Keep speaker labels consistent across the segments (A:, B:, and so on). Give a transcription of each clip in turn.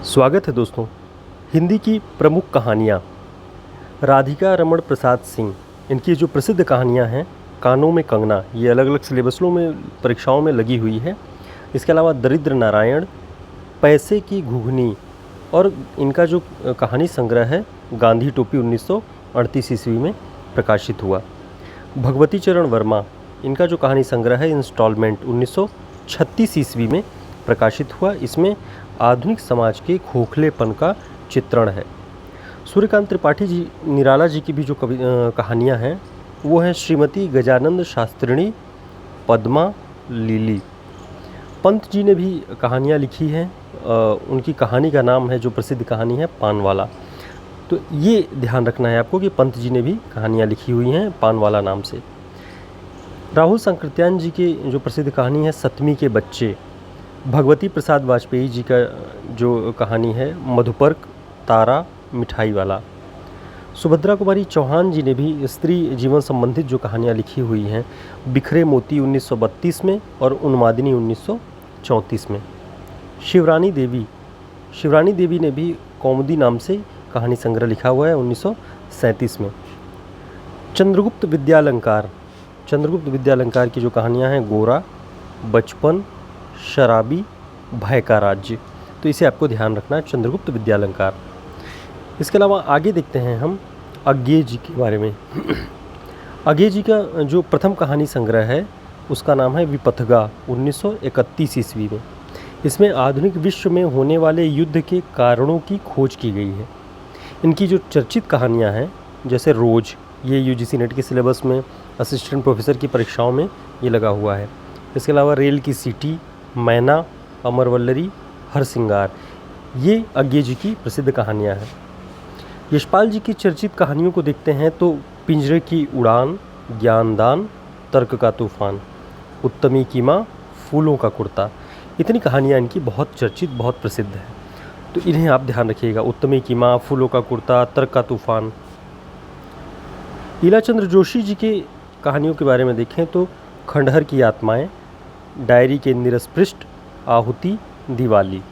A: स्वागत है दोस्तों। हिंदी की प्रमुख कहानियाँ राधिका रमण प्रसाद सिंह, इनकी जो प्रसिद्ध कहानियाँ हैं, कानों में कंगना, ये अलग अलग सिलेबसों में परीक्षाओं में लगी हुई है। इसके अलावा दरिद्र नारायण, पैसे की घुघनी और इनका जो कहानी संग्रह है गांधी टोपी 1938 ईस्वी में प्रकाशित हुआ। भगवती चरण वर्मा, इनका जो कहानी संग्रह है इंस्टॉलमेंट 1936 ईस्वी में प्रकाशित हुआ। इसमें आधुनिक समाज के खोखलेपन का चित्रण है। सूर्यकांत त्रिपाठी जी निराला जी की भी जो कहानियाँ हैं वो हैं श्रीमती गजानंद शास्त्रिणी, पद्मा, लिली। पंत जी ने भी कहानियाँ लिखी हैं। उनकी कहानी का नाम है, जो प्रसिद्ध कहानी है, पानवाला। तो ये ध्यान रखना है आपको कि पंत जी ने भी कहानियाँ लिखी हुई हैं पानवाला नाम से। राहुल सांकृत्यायन जी की जो प्रसिद्ध कहानी है सतमी के बच्चे। भगवती प्रसाद वाजपेयी जी का जो कहानी है मधुपर्क, तारा, मिठाई वाला। सुभद्रा कुमारी चौहान जी ने भी स्त्री जीवन संबंधित जो कहानियाँ लिखी हुई हैं, बिखरे मोती 1932 में और उन्मादिनी 1934 में। शिवरानी देवी ने भी कौमुदी नाम से कहानी संग्रह लिखा हुआ है 1937 में। चंद्रगुप्त विद्यालंकार की जो कहानियाँ हैं गोरा, बचपन, शराबी, भय का राज्य, तो इसे आपको ध्यान रखना है, चंद्रगुप्त विद्यालंकार। इसके अलावा आगे देखते हैं हम अज्ञे जी के बारे में। अज्ञे जी का जो प्रथम कहानी संग्रह है उसका नाम है विपथगा 1931 ईस्वी में। इसमें आधुनिक विश्व में होने वाले युद्ध के कारणों की खोज की गई है। इनकी जो चर्चित कहानियाँ हैं जैसे रोज, ये यूजीसी नेट के सिलेबस में असिस्टेंट प्रोफेसर की परीक्षाओं में ये लगा हुआ है। इसके अलावा रेल की सीटी, मैना, अमरवल्लरी, हरसिंगार, ये अज्ञे जी की प्रसिद्ध कहानियाँ हैं। यशपाल जी की चर्चित कहानियों को देखते हैं तो पिंजरे की उड़ान, ज्ञानदान, तर्क का तूफान, उत्तमी की माँ, फूलों का कुर्ता, इतनी कहानियाँ इनकी बहुत चर्चित, बहुत प्रसिद्ध हैं। तो इन्हें आप ध्यान रखिएगा, उत्तमी की माँ, फूलों का कुर्ता, तर्क का तूफान। ईलाचंद्र जोशी जी के कहानियों के बारे में देखें तो खंडहर की आत्माएं, डायरी के निरस्पृष्ट, आहुति, दिवाली।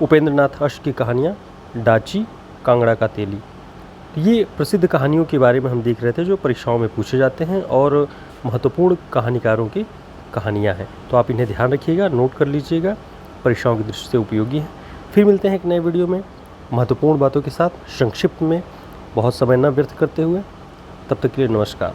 A: उपेंद्रनाथ अश्क की कहानियाँ, डाची, कांगड़ा का तेली। ये प्रसिद्ध कहानियों के बारे में हम देख रहे थे जो परीक्षाओं में पूछे जाते हैं और महत्वपूर्ण कहानीकारों की कहानियाँ हैं। तो आप इन्हें ध्यान रखिएगा, नोट कर लीजिएगा, परीक्षाओं की दृष्टि से उपयोगी है। फिर मिलते हैं एक नए वीडियो में महत्वपूर्ण बातों के साथ, संक्षिप्त में, बहुत समय न व्यर्थ करते हुए। तब तक के लिए नमस्कार।